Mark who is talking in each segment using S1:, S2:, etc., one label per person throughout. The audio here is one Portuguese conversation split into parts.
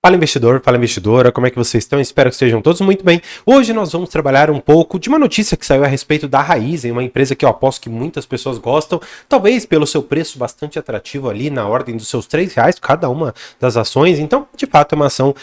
S1: Fala investidor, fala investidora, como é que vocês estão? Espero que estejam todos muito bem. Hoje nós vamos trabalhar um pouco de uma notícia que saiu a respeito da Raizen, uma empresa que eu aposto que muitas pessoas gostam, talvez pelo seu preço bastante atrativo ali na ordem dos seus R$ 3 cada uma das ações. Então, de fato, é uma ação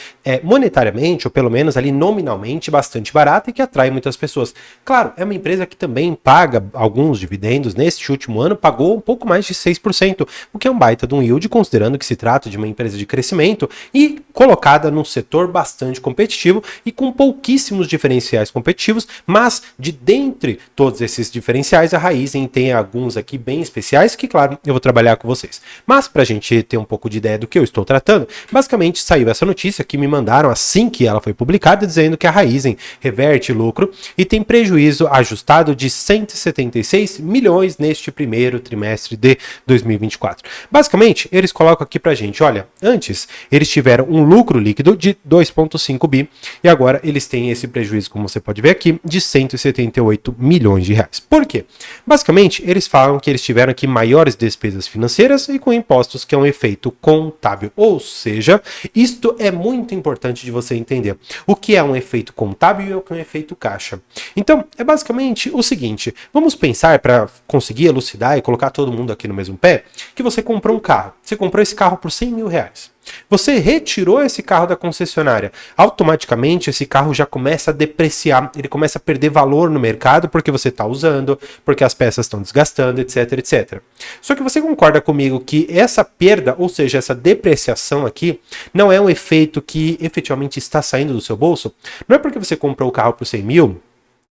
S1: monetariamente, ou pelo menos ali nominalmente, bastante barata e que atrai muitas pessoas. Claro, é uma empresa que também paga alguns dividendos. Neste último ano, pagou um pouco mais de 6%, o que é um baita de um yield, considerando que se trata de uma empresa de crescimento e colocada num setor bastante competitivo e com pouquíssimos diferenciais competitivos, mas de dentre todos esses diferenciais, a Raizen tem alguns aqui bem especiais que, claro, eu vou trabalhar com vocês. Mas para a gente ter um pouco de ideia do que eu estou tratando, basicamente saiu essa notícia que me mandaram assim que ela foi publicada, dizendo que a Raizen reverte lucro e tem prejuízo ajustado de 176 milhões neste primeiro trimestre de 2024. Basicamente, eles colocam aqui pra gente, olha, antes eles tiveram um lucro líquido de 2,5 bi e agora eles têm esse prejuízo, como você pode ver aqui, de 178 milhões de reais. Por quê? Basicamente, eles falam que eles tiveram aqui maiores despesas financeiras e com impostos, que é um efeito contábil. Ou seja, isto é muito importante de você entender. O que é um efeito contábil e o que é um efeito caixa. Então, é basicamente o seguinte, vamos pensar para conseguir elucidar e colocar todo mundo aqui no mesmo pé, que você comprou um carro. Você comprou esse carro por 100 mil reais. Você retirou esse carro da concessionária, automaticamente esse carro já começa a depreciar, ele começa a perder valor no mercado porque você está usando, porque as peças estão desgastando, etc, etc. Só que você concorda comigo que essa perda, ou seja, essa depreciação aqui, não é um efeito que efetivamente está saindo do seu bolso? Não é porque você comprou o carro por 100 mil,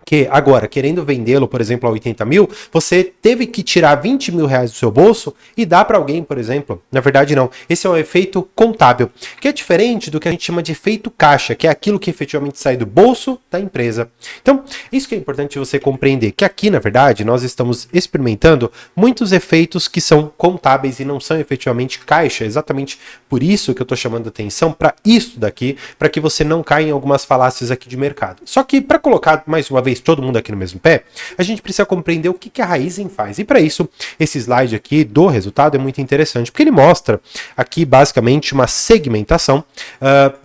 S1: que agora, querendo vendê-lo, por exemplo, a 80 mil, você teve que tirar 20 mil reais do seu bolso e dar para alguém, por exemplo. Na verdade, não. Esse é um efeito contábil, que é diferente do que a gente chama de efeito caixa, que é aquilo que efetivamente sai do bolso da empresa. Então, isso que é importante você compreender, que aqui, na verdade, nós estamos experimentando muitos efeitos que são contábeis e não são efetivamente caixa. Exatamente por isso que eu estou chamando atenção para isso daqui, para que você não caia em algumas falácias aqui de mercado. Só que, para colocar mais uma vez todo mundo aqui no mesmo pé, a gente precisa compreender o que a Raizen faz. E para isso, esse slide aqui do resultado é muito interessante, porque ele mostra aqui basicamente uma segmentação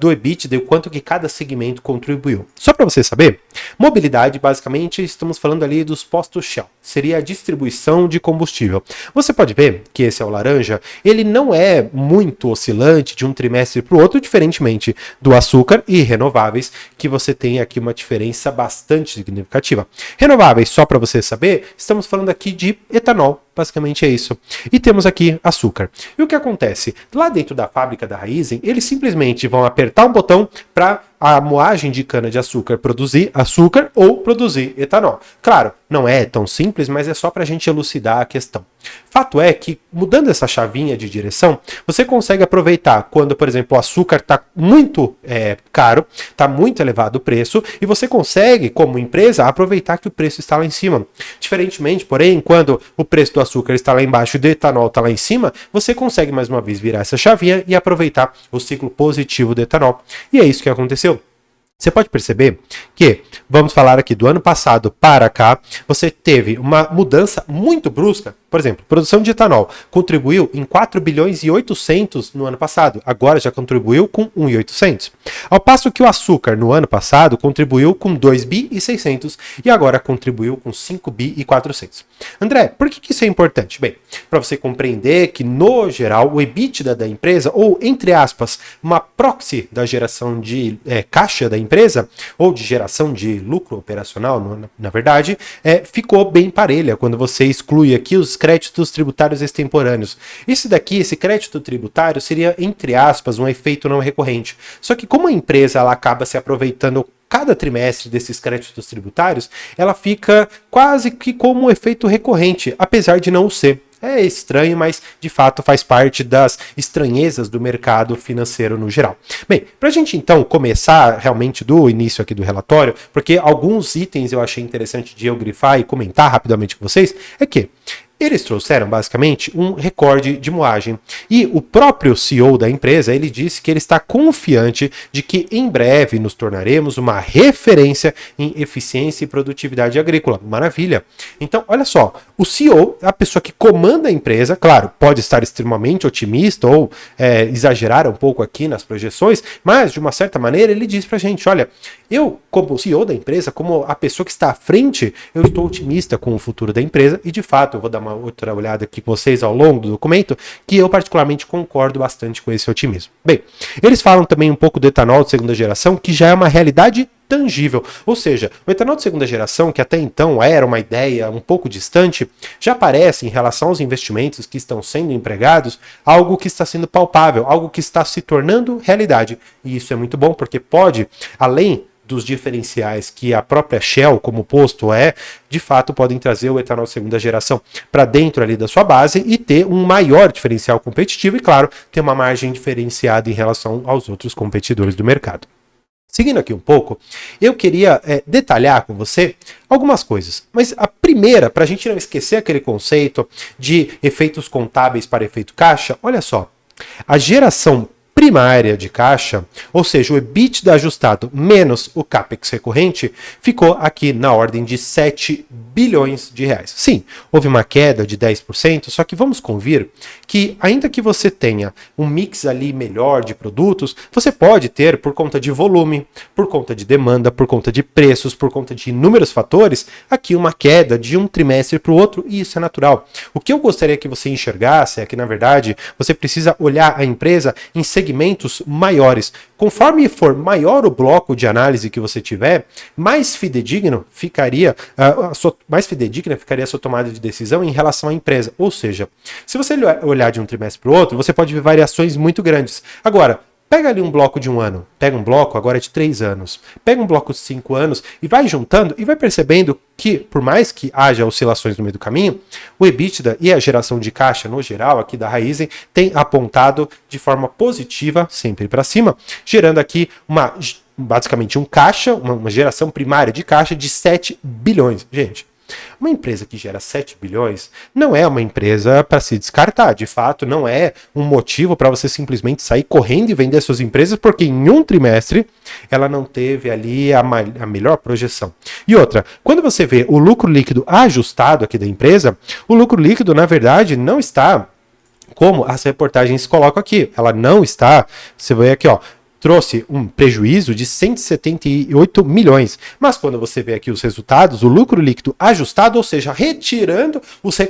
S1: do EBITDA e o quanto que cada segmento contribuiu. Só para você saber, mobilidade, basicamente, estamos falando ali dos postos Shell. Seria a distribuição de combustível. Você pode ver que esse é o laranja, ele não é muito oscilante de um trimestre para o outro, diferentemente do açúcar e renováveis, que você tem aqui uma diferença bastante significativa. Renováveis, só para você saber, estamos falando aqui de etanol. Basicamente é isso. E temos aqui açúcar. E o que acontece? Lá dentro da fábrica da Raizen, eles simplesmente vão apertar um botão para a moagem de cana-de-açúcar produzir açúcar ou produzir etanol. Claro, não é tão simples, mas é só para a gente elucidar a questão. Fato é que, mudando essa chavinha de direção, você consegue aproveitar quando, por exemplo, o açúcar está muito caro, está muito elevado o preço, e você consegue, como empresa, aproveitar que o preço está lá em cima. Diferentemente, porém, quando o preço do açúcar está lá embaixo e do etanol está lá em cima, você consegue mais uma vez virar essa chavinha e aproveitar o ciclo positivo do etanol. E é isso que aconteceu. Você pode perceber que, vamos falar aqui do ano passado para cá, você teve uma mudança muito brusca. Por exemplo, produção de etanol contribuiu em 4 bilhões e 800 no ano passado, agora já contribuiu com 1,800. Ao passo que o açúcar no ano passado contribuiu com 2 bi e 600 e agora contribuiu com 5 bi e 400. André, por que isso é importante? Bem, para você compreender que no geral o EBITDA da empresa, ou entre aspas, uma proxy da geração de caixa da empresa, ou de geração de lucro operacional, na verdade, ficou bem parelha quando você exclui aqui os créditos tributários extemporâneos. Esse crédito tributário seria, entre aspas, um efeito não recorrente. Só que como a empresa ela acaba se aproveitando cada trimestre desses créditos tributários, ela fica quase que como um efeito recorrente, apesar de não ser. É estranho, mas de fato faz parte das estranhezas do mercado financeiro no geral. Bem, para a gente então começar realmente do início aqui do relatório, porque alguns itens eu achei interessante de eu grifar e comentar rapidamente com vocês, é que Eles trouxeram basicamente um recorde de moagem e o próprio CEO da empresa, ele disse que ele está confiante de que em breve nos tornaremos uma referência em eficiência e produtividade agrícola. Maravilha! Então, olha só, o CEO, a pessoa que comanda a empresa, claro, pode estar extremamente otimista ou exagerar um pouco aqui nas projeções, mas de uma certa maneira ele diz pra gente, olha, eu como CEO da empresa, como a pessoa que está à frente, eu estou otimista com o futuro da empresa e de fato eu vou dar uma outra olhada aqui com vocês ao longo do documento, que eu particularmente concordo bastante com esse otimismo. Bem, eles falam também um pouco do etanol de segunda geração, que já é uma realidade tangível, ou seja, o etanol de segunda geração, que até então era uma ideia um pouco distante, já parece, em relação aos investimentos que estão sendo empregados, algo que está sendo palpável, algo que está se tornando realidade, e isso é muito bom, porque pode, além dos diferenciais que a própria Shell, como posto de fato podem trazer o etanol de segunda geração para dentro ali da sua base e ter um maior diferencial competitivo e, claro, ter uma margem diferenciada em relação aos outros competidores do mercado. Seguindo aqui um pouco, eu queria detalhar com você algumas coisas, mas a primeira, para a gente não esquecer aquele conceito de efeitos contábeis para efeito caixa, olha só, a geração primária de caixa, ou seja, o EBITDA ajustado menos o CAPEX recorrente, ficou aqui na ordem de 7 bilhões de reais. Sim, houve uma queda de 10%, só que vamos convir que ainda que você tenha um mix ali melhor de produtos, você pode ter, por conta de volume, por conta de demanda, por conta de preços, por conta de inúmeros fatores, aqui uma queda de um trimestre para o outro, e isso é natural. O que eu gostaria que você enxergasse é que, na verdade, você precisa olhar a empresa em segmentos maiores. Conforme for maior o bloco de análise que você tiver, mais fidedigna ficaria a sua tomada de decisão em relação à empresa. Ou seja, se você olhar de um trimestre para o outro, você pode ver variações muito grandes. Agora, pega ali um bloco de 1 ano, pega um bloco agora de 3 anos, pega um bloco de 5 anos e vai juntando e vai percebendo que, por mais que haja oscilações no meio do caminho, o EBITDA e a geração de caixa no geral aqui da Raízen tem apontado de forma positiva, sempre para cima, gerando aqui basicamente um caixa, uma geração primária de caixa de 7 bilhões. Gente, uma empresa que gera 7 bilhões não é uma empresa para se descartar. De fato, não é um motivo para você simplesmente sair correndo e vender suas empresas, porque em um trimestre ela não teve ali a melhor projeção. E outra, quando você vê o lucro líquido ajustado aqui da empresa, o lucro líquido, na verdade, não está como as reportagens colocam aqui. Ela não está, você vê aqui, ó, trouxe um prejuízo de 178 milhões. Mas quando você vê aqui os resultados, o lucro líquido ajustado, ou seja, retirando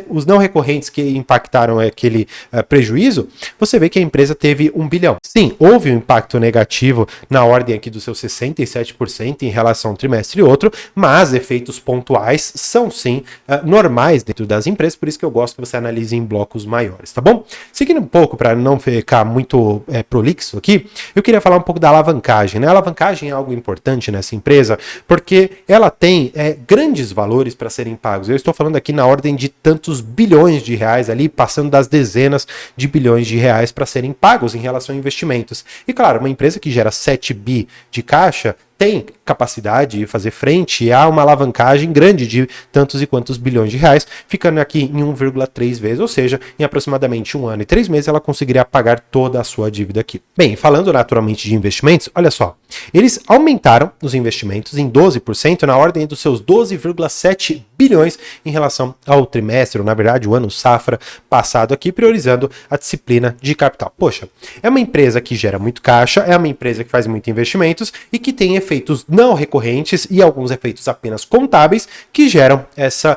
S1: os não recorrentes que impactaram aquele prejuízo, você vê que a empresa teve 1 bilhão. Sim, houve um impacto negativo na ordem aqui dos seus 67% em relação a um trimestre e outro, mas efeitos pontuais são sim normais dentro das empresas, por isso que eu gosto que você analise em blocos maiores, tá bom? Seguindo um pouco para não ficar muito prolixo aqui, eu queria falar um pouco da alavancagem, né? A alavancagem é algo importante nessa empresa porque ela tem grandes valores para serem pagos. Eu estou falando aqui na ordem de tantos bilhões de reais ali, passando das dezenas de bilhões de reais para serem pagos em relação a investimentos. E claro, uma empresa que gera 7 bi de caixa tem capacidade de fazer frente a uma alavancagem grande de tantos e quantos bilhões de reais, ficando aqui em 1,3 vezes, ou seja, em aproximadamente 1 ano e 3 meses ela conseguiria pagar toda a sua dívida aqui. Bem, falando naturalmente de investimentos, olha só, eles aumentaram os investimentos em 12%, na ordem dos seus 12,7 bilhões em relação ao trimestre, ou na verdade o ano safra passado aqui, priorizando a disciplina de capital. Poxa, é uma empresa que gera muito caixa, é uma empresa que faz muito investimentos e que tem efeitos não recorrentes e alguns efeitos apenas contábeis que geram essa,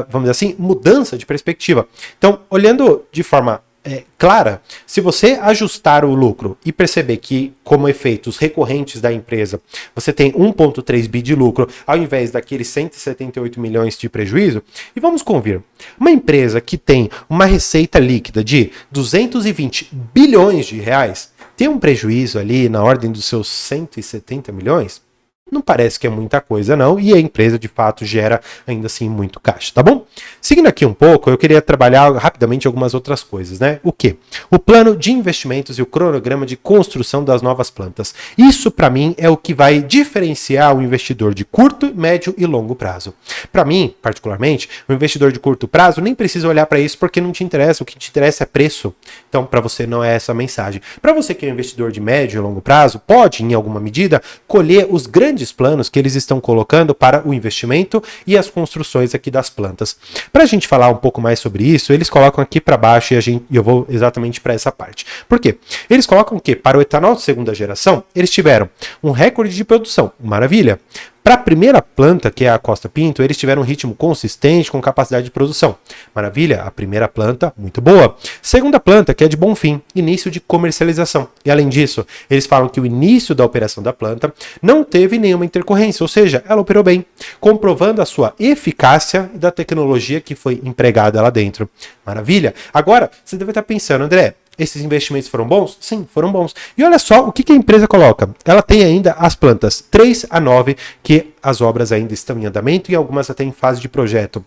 S1: vamos dizer assim, mudança de perspectiva. Então, olhando de forma clara, se você ajustar o lucro e perceber que, como efeitos recorrentes da empresa, você tem 1,3 bi de lucro ao invés daqueles 178 milhões de prejuízo, e vamos convir, uma empresa que tem uma receita líquida de 220 bilhões de reais, tem um prejuízo ali na ordem dos seus 170 milhões, Não parece que é muita coisa não, e a empresa de fato gera ainda assim muito caixa, tá bom? Seguindo aqui um pouco, eu queria trabalhar rapidamente algumas outras coisas, né? O quê? O plano de investimentos e o cronograma de construção das novas plantas. Isso para mim é o que vai diferenciar o investidor de curto, médio e longo prazo. Para mim, particularmente, o investidor de curto prazo nem precisa olhar para isso porque não te interessa, o que te interessa é preço. Então, para você não é essa a mensagem. Para você que é um investidor de médio e longo prazo, pode, em alguma medida, colher os grandes planos que eles estão colocando para o investimento e as construções aqui das plantas. Para a gente falar um pouco mais sobre isso, eles colocam aqui para baixo e eu vou exatamente para essa parte. Por quê? Eles colocam que para o etanol de segunda geração, eles tiveram um recorde de produção, maravilha. Para a primeira planta, que é a Costa Pinto, eles tiveram um ritmo consistente com capacidade de produção. Maravilha, a primeira planta, muito boa. Segunda planta, que é de Bonfim, início de comercialização. E além disso, eles falam que o início da operação da planta não teve nenhuma intercorrência, ou seja, ela operou bem, comprovando a sua eficácia e da tecnologia que foi empregada lá dentro. Maravilha. Agora, você deve estar pensando, André, esses investimentos foram bons? Sim, foram bons. E olha só o que a empresa coloca. Ela tem ainda as plantas 3 a 9, que as obras ainda estão em andamento e algumas até em fase de projeto.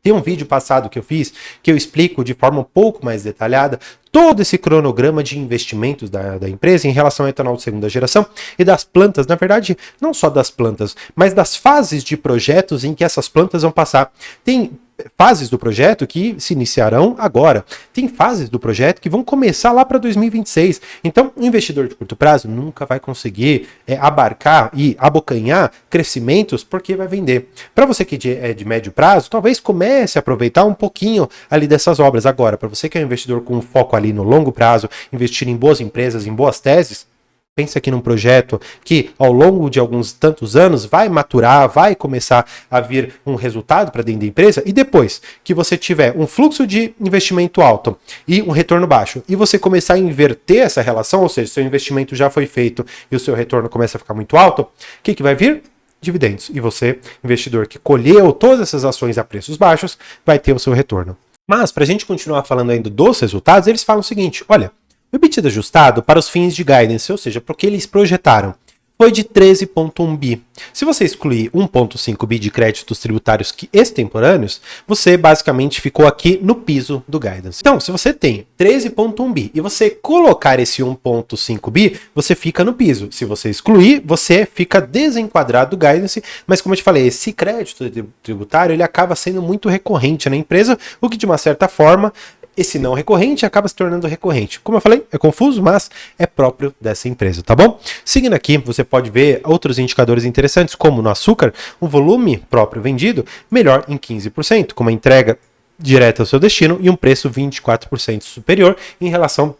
S1: Tem um vídeo passado que eu fiz que eu explico de forma um pouco mais detalhada todo esse cronograma de investimentos da empresa em relação ao etanol de segunda geração e das plantas, na verdade, não só das plantas, mas das fases de projetos em que essas plantas vão passar. Tem fases do projeto que se iniciarão agora. Tem fases do projeto que vão começar lá para 2026. Então, o investidor de curto prazo nunca vai conseguir abarcar e abocanhar crescimentos porque vai vender. Para você que é de médio prazo, talvez comece a aproveitar um pouquinho ali dessas obras. Agora, para você que é um investidor com foco ali no longo prazo, investir em boas empresas, em boas teses, pensa aqui num projeto que ao longo de alguns tantos anos vai maturar, vai começar a vir um resultado para dentro da empresa e depois que você tiver um fluxo de investimento alto e um retorno baixo e você começar a inverter essa relação, ou seja, seu investimento já foi feito e o seu retorno começa a ficar muito alto, o que vai vir? Dividendos. E você, investidor que colheu todas essas ações a preços baixos, vai ter o seu retorno. Mas para a gente continuar falando ainda dos resultados, eles falam o seguinte, olha, o EBITDA ajustado para os fins de guidance, ou seja, para o que eles projetaram, foi de 13,1 bi. Se você excluir 1,5 bi de créditos tributários extemporâneos, você basicamente ficou aqui no piso do guidance. Então, se você tem 13,1 bi e você colocar esse 1,5 bi, você fica no piso. Se você excluir, você fica desenquadrado do guidance, mas como eu te falei, esse crédito tributário ele acaba sendo muito recorrente na empresa, o que de uma certa forma esse não recorrente acaba se tornando recorrente. Como eu falei, é confuso, mas é próprio dessa empresa, tá bom? Seguindo aqui, você pode ver outros indicadores interessantes, como no açúcar, o volume próprio vendido melhor em 15%, com uma entrega direta ao seu destino e um preço 24% superior em relação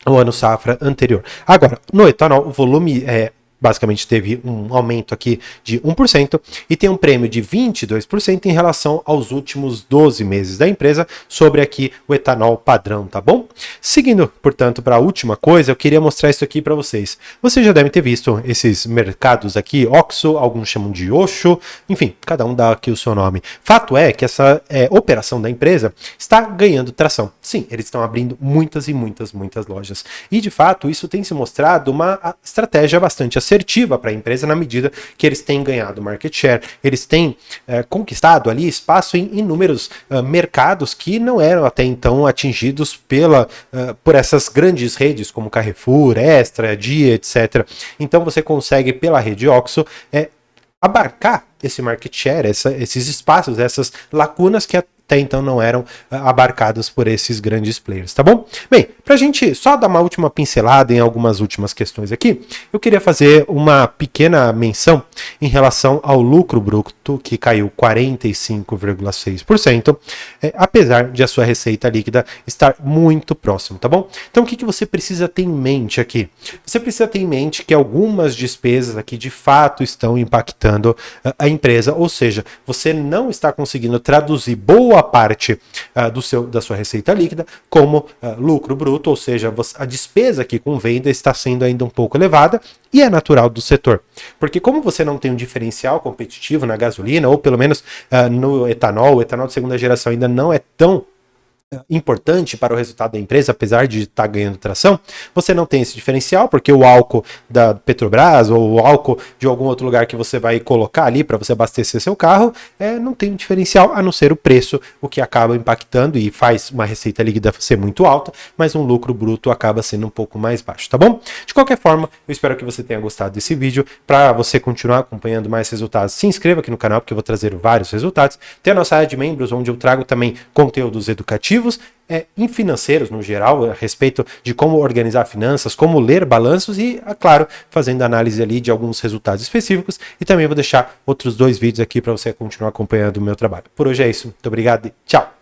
S1: ao ano safra anterior. Agora, no etanol, o volume basicamente teve um aumento aqui de 1% e tem um prêmio de 22% em relação aos últimos 12 meses da empresa sobre aqui o etanol padrão, tá bom? Seguindo, portanto, para a última coisa, eu queria mostrar isso aqui para vocês. Vocês já devem ter visto esses mercados aqui, OXXO, alguns chamam de Osho, enfim, cada um dá aqui o seu nome. Fato é que essa operação da empresa está ganhando tração. Sim, eles estão abrindo muitas e muitas lojas. E, de fato, isso tem se mostrado uma estratégia bastante assertiva para a empresa na medida que eles têm ganhado market share, eles têm conquistado ali espaço em inúmeros mercados que não eram até então atingidos por essas grandes redes como Carrefour, Extra, Dia, etc. Então você consegue pela rede OXXO abarcar esse market share, esses espaços, essas lacunas que até então não eram abarcados por esses grandes players, tá bom? Bem, pra gente só dar uma última pincelada em algumas últimas questões aqui, eu queria fazer uma pequena menção em relação ao lucro bruto, que caiu 45,6%, apesar de a sua receita líquida estar muito próximo, tá bom? Então o que você precisa ter em mente aqui? Você precisa ter em mente que algumas despesas aqui de fato estão impactando a empresa, ou seja, você não está conseguindo traduzir boa parte da sua receita líquida como lucro bruto, ou seja, a despesa aqui com venda está sendo ainda um pouco elevada e é natural do setor. Porque como você não tem um diferencial competitivo na gasolina, ou pelo menos no etanol, o etanol de segunda geração ainda não é tão importante para o resultado da empresa, apesar de estar ganhando tração, você não tem esse diferencial, porque o álcool da Petrobras ou o álcool de algum outro lugar que você vai colocar ali para você abastecer seu carro, não tem um diferencial a não ser o preço, o que acaba impactando e faz uma receita líquida ser muito alta, mas um lucro bruto acaba sendo um pouco mais baixo, tá bom? De qualquer forma, eu espero que você tenha gostado desse vídeo. Para você continuar acompanhando mais resultados, se inscreva aqui no canal, porque eu vou trazer vários resultados. Tem a nossa área de membros, onde eu trago também conteúdos educativos em financeiros no geral, a respeito de como organizar finanças, como ler balanços e, é claro, fazendo análise ali de alguns resultados específicos. E também vou deixar outros 2 vídeos aqui para você continuar acompanhando o meu trabalho. Por hoje é isso. Muito obrigado e tchau!